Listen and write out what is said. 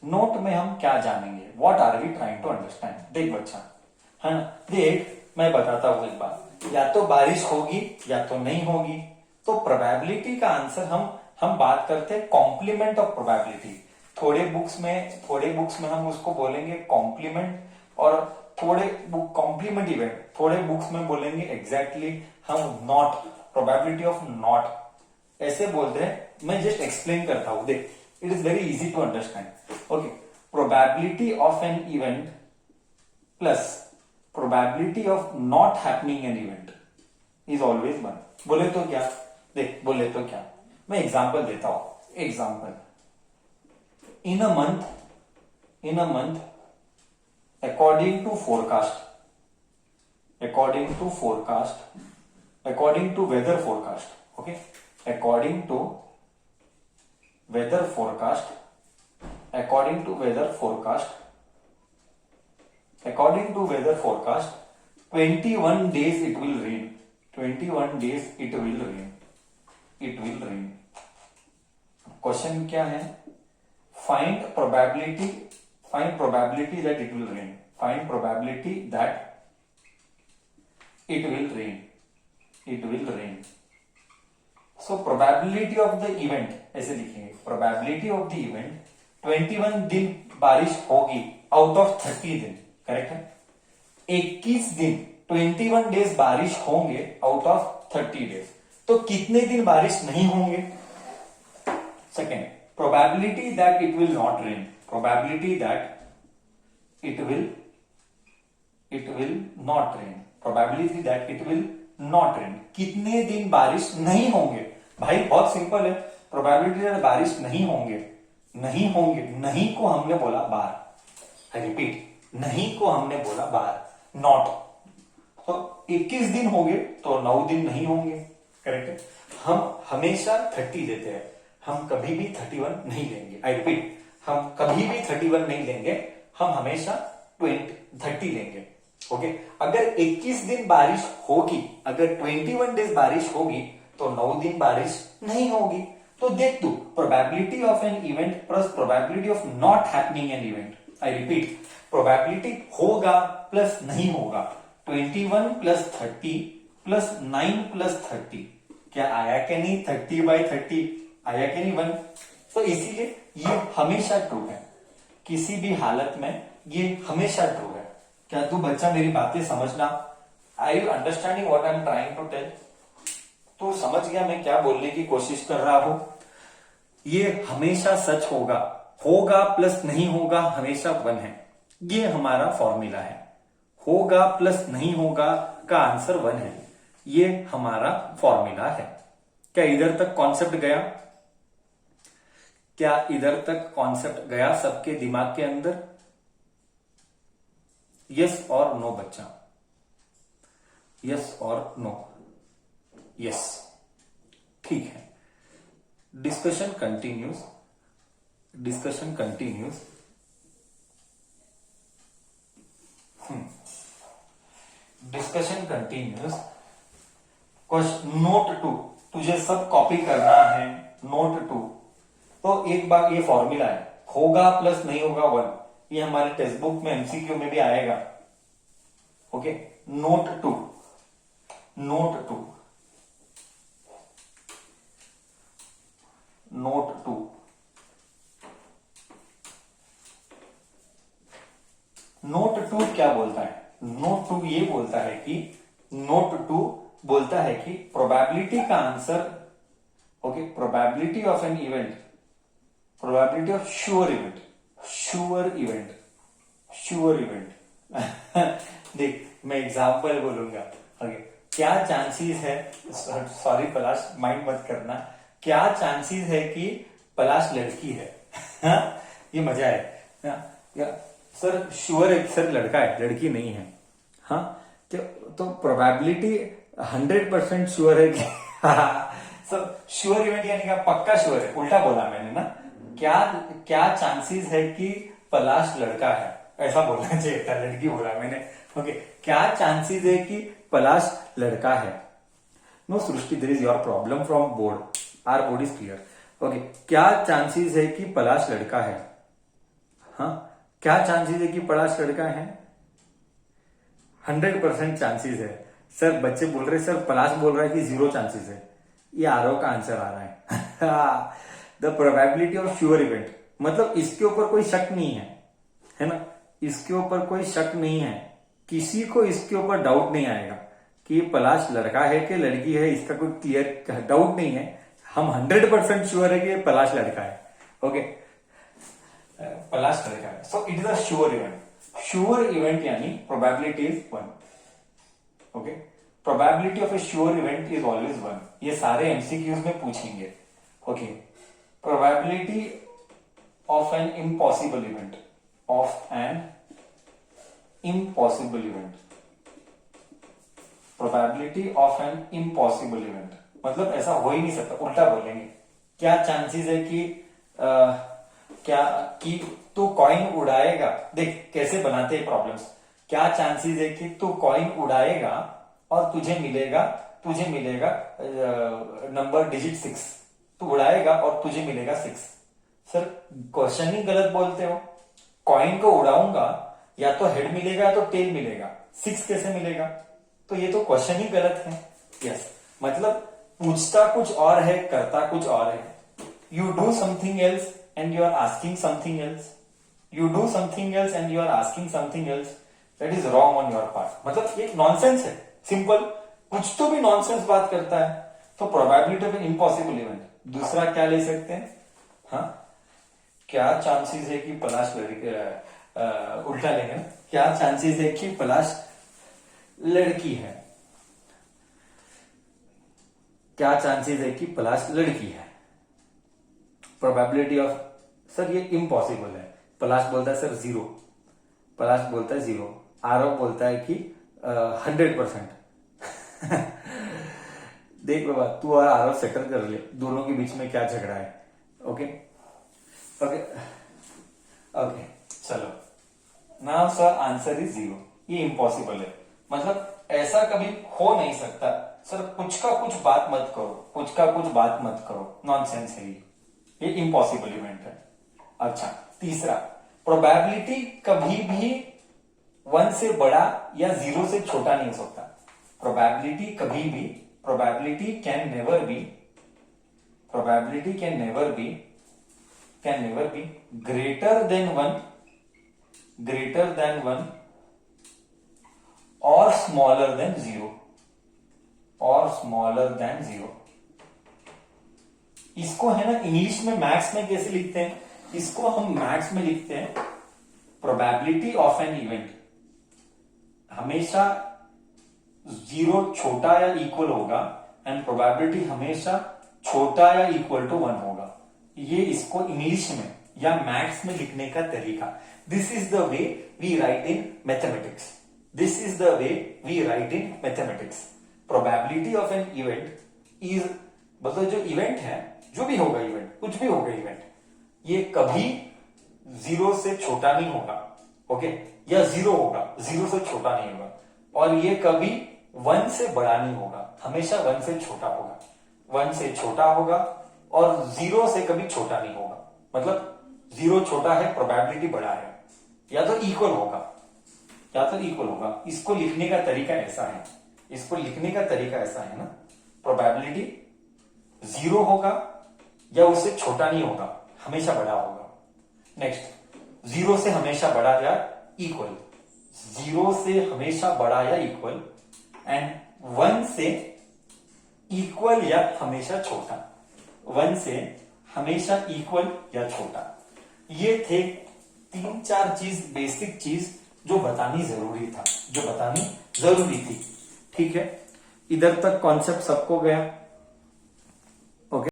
Note में हम क्या जानेंगे, what are we trying to understand. देख बच्चा, है ना, देख मैं बताता हूं एक बात, या तो बारिश होगी या तो नहीं होगी। तो प्रोबेबिलिटी का आंसर हम बात करते हैं कॉम्प्लीमेंट ऑफ प्रोबेबिलिटी। थोड़े बुक्स में हम उसको बोलेंगे कॉम्प्लीमेंट, और थोड़े बुक कॉम्प्लीमेंट इवेंट, थोड़े बुक्स में बोलेंगे एग्जैक्टली हम नॉट, प्रोबेबिलिटी ऑफ नॉट ऐसे बोलते हैं। मैं जस्ट एक्सप्लेन करता हूं, देख it is very easy to understand. Okay, probability of an event plus probability of not happening an event is always one. बोले तो क्या, देख बोले तो क्या, मैं एग्जांपल देता हूं। Example, in a month according to forecast, according to weather forecast, okay, according to weather forecast, according to weather forecast, 21 days it will rain, 21 days it will rain, it will rain। Question क्या है, find probability, find probability that it will rain, find probability that it will rain, it will rain। so probability of the event ऐसे लिखेंगे, probability of the event 21 दिन बारिश होगी out of 30 दिन, correct है। 21 दिन 21 डेज बारिश होंगे आउट ऑफ 30 डेज, तो कितने दिन बारिश नहीं होंगे। Second, probability that it will not rain, probability that it will not rain, probability that it will not rain, कितने दिन बारिश नहीं होंगे। भाई बहुत सिंपल है, probability that बारिश नहीं होंगे, नहीं होंगे, नहीं को हमने बोला बार, आई रिपीट, नहीं को हमने बोला बार, नॉट। तो 21 दिन होंगे तो 9 दिन नहीं होंगे, करेक्ट है। हम हमेशा 30 देते हैं, हम कभी भी 31 नहीं लेंगे, आई रिपीट, हम कभी भी 31 नहीं लेंगे, हम हमेशा 30 लेंगे। ओके, अगर 21 दिन बारिश होगी, अगर 21 डेज बारिश होगी तो 9 दिन बारिश नहीं होगी। तो देख तू, probability of an event plus probability of not happening an event, I repeat, probability होगा प्लस नहीं होगा, 21 प्लस 30 प्लस 9 प्लस 30, क्या आया क्या नहीं, 30/30 आया कि नहीं 1। तो इसीलिए ये हमेशा ट्रू है, किसी भी हालत में ये हमेशा ट्रू है। क्या तू बच्चा मेरी बातें समझना, I you understanding what I am trying to tell. तू समझ गया मैं क्या बोलने की कोशिश कर रहा हूं। ये हमेशा सच होगा, होगा प्लस नहीं होगा हमेशा 1 है, ये हमारा फॉर्मूला है। होगा प्लस नहीं होगा का आंसर 1 है, ये हमारा फॉर्मूला है। क्या इधर तक कॉन्सेप्ट गया, क्या इधर तक कॉन्सेप्ट गया सबके दिमाग के अंदर। यस और नो बच्चा, यस और नो, यस, ठीक है। Discussion continues, discussion continues. Discussion continues. Question note 2, तुझे सब कॉपी करना है। नोट 2, तो एक बार ये फॉर्मूला है, होगा प्लस नहीं होगा 1, ये हमारे टेक्स्ट बुक में एमसीक्यू में भी आएगा। Okay, note 2, note 2, note 2, note 2 क्या बोलता है, नोट 2 ये बोलता है कि, नोट 2 बोलता है कि प्रोबेबिलिटी का answer, okay, probability of an event, probability of sure event, sure event, sure event. देख मैं एग्जांपल बोलूंगा। ओके, क्या चांसेस है, सॉरी पलाश माइंड मत करना, क्या चांसेस है कि पलाश लड़की है। ये मजा है या सर, श्योर है सर लड़का है, लड़की नहीं है। हाँ, तो प्रोबेबिलिटी 100% श्योर है कि श्योर इवेंट यानी क्या, पक्का श्योर है, उल्टा बोला मैंने ना। क्या चांसेस है कि पलाश लड़का है, ऐसा बोलना चाहिए था, लड़की बोला मैंने। ओके, क्या चांसेस है कि पलाश लड़का है। No Srishti, there is your problem from board, our board is clear. Okay, क्या चांसेस है कि पलाश लड़का है। हाँ, क्या चांसेस है कि पलाश लड़का है? 100% चांसेस है। सर बच्चे बोल रहे सर पलाश बोल रहा है कि 0 चांसेस है। ये आरओ का आंसर आ रहा है। The probability of sure event, मतलब इसके ऊपर कोई शक नहीं है ना, इसके ऊपर कोई शक नहीं है, किसी को इसके ऊपर डाउट नहीं आएगा कि ये पलाश लड़का है कि लड़की है, इसका कोई क्लियर डाउट नहीं है। हम 100% श्योर है कि ये पलाश लड़का है। ओके, पलाश लड़का है, so it is a sure event. Sure event यानी probability is 1। Okay, probability of a sure event is always 1। ये सारे एमसीक्यूज में पूछेंगे। Okay, probability of an impossible event, of an impossible event, probability of an impossible event, मतलब ऐसा हो ही नहीं सकता। उल्टा बोलेंगे, क्या चांसेस है कि क्या कि तू कॉइन उड़ाएगा। देख कैसे बनाते हैं प्रॉब्लम्स। क्या चांसेस है कि तू कॉइन उड़ाएगा और तुझे मिलेगा नंबर डिजिट 6। तू उड़ाएगा और तुझे मिलेगा 6। सर क्वेश्चन ही गलत बोलते हो। कॉइन को उड़ाऊंगा या तो हेड मिलेगा या तो टेल मिलेगा, 6 कैसे मिलेगा? तो ये तो क्वेश्चन ही गलत है। यस, मतलब पूछता कुछ और है, करता कुछ और है। You do something else and you are asking something else, you do something else and you are asking something else, that is wrong on your part. मतलब ये नॉनसेंस है, सिंपल। कुछ तो भी नॉनसेंस बात करता है। तो probability of an impossible event, दूसरा क्या ले सकते हैं? हाँ, क्या चांसेस है कि पलाश उल्टा लेंगे, क्या चांसेस है कि पलाश लड़की है? क्या चांसेस है कि पलाश लड़की है? प्रोबेबिलिटी ऑफ, सर ये इम्पॉसिबल है। पलाश बोलता है सर 0, पलाश बोलता है 0, आरोप बोलता है कि 100%। देख बाबा, तू और आरोप सेटल कर ले, दोनों के बीच में क्या झगड़ा है। ओके ओके ओके, चलो। Now sir answer is 0। ये इम्पॉसिबल है, मतलब ऐसा कभी हो नहीं सकता। सर कुछ का कुछ बात मत करो, कुछ का कुछ बात मत करो, नॉनसेंस है ये इम्पॉसिबल इवेंट है। अच्छा, तीसरा, प्रोबेबिलिटी कभी भी 1 से बड़ा या 0 से छोटा नहीं हो सकता। प्रोबेबिलिटी कभी भी, probability can never be, probability can never be greater than 1, greater than 1 or smaller than 0, or smaller than 0। इसको है ना इंग्लिश में, मैथ्स में कैसे लिखते हैं? इसको हम मैथ्स में लिखते हैं प्रोबेबिलिटी ऑफ एन इवेंट हमेशा 0 छोटा या इक्वल होगा एंड प्रोबेबिलिटी हमेशा छोटा या इक्वल टू 1 होगा। ये इसको इंग्लिश में या मैथ्स में लिखने का तरीका। This is the way we write in mathematics, this is the way we write in mathematics. Probability of an event is, मतलब जो इवेंट है, जो भी होगा इवेंट, कुछ भी होगा इवेंट, ये कभी 0 से छोटा नहीं होगा। ओके, या 0 होगा, 0 से छोटा नहीं होगा, और ये कभी 1 से बड़ा नहीं होगा, हमेशा 1 से छोटा होगा। 1 से छोटा होगा और 0 से कभी छोटा नहीं होगा। मतलब 0 छोटा है, प्रोबेबिलिटी बड़ा है, या तो इक्वल होगा, या तो इक्वल होगा। इसको लिखने का तरीका ऐसा है, इसको लिखने का तरीका ऐसा है ना, प्रोबेबिलिटी 0 होगा या उससे छोटा नहीं होगा, हमेशा बड़ा होगा। नेक्स्ट, 0 से हमेशा बड़ा या इक्वल, 0 से हमेशा बड़ा या इक्वल, एंड 1 से इक्वल या हमेशा छोटा, 1 से हमेशा इक्वल या छोटा। ये थे 3-4 चीज, बेसिक चीज जो बतानी जरूरी था, जो बतानी जरूरी थी। ठीक है, इधर तक कॉन्सेप्ट सबको गया।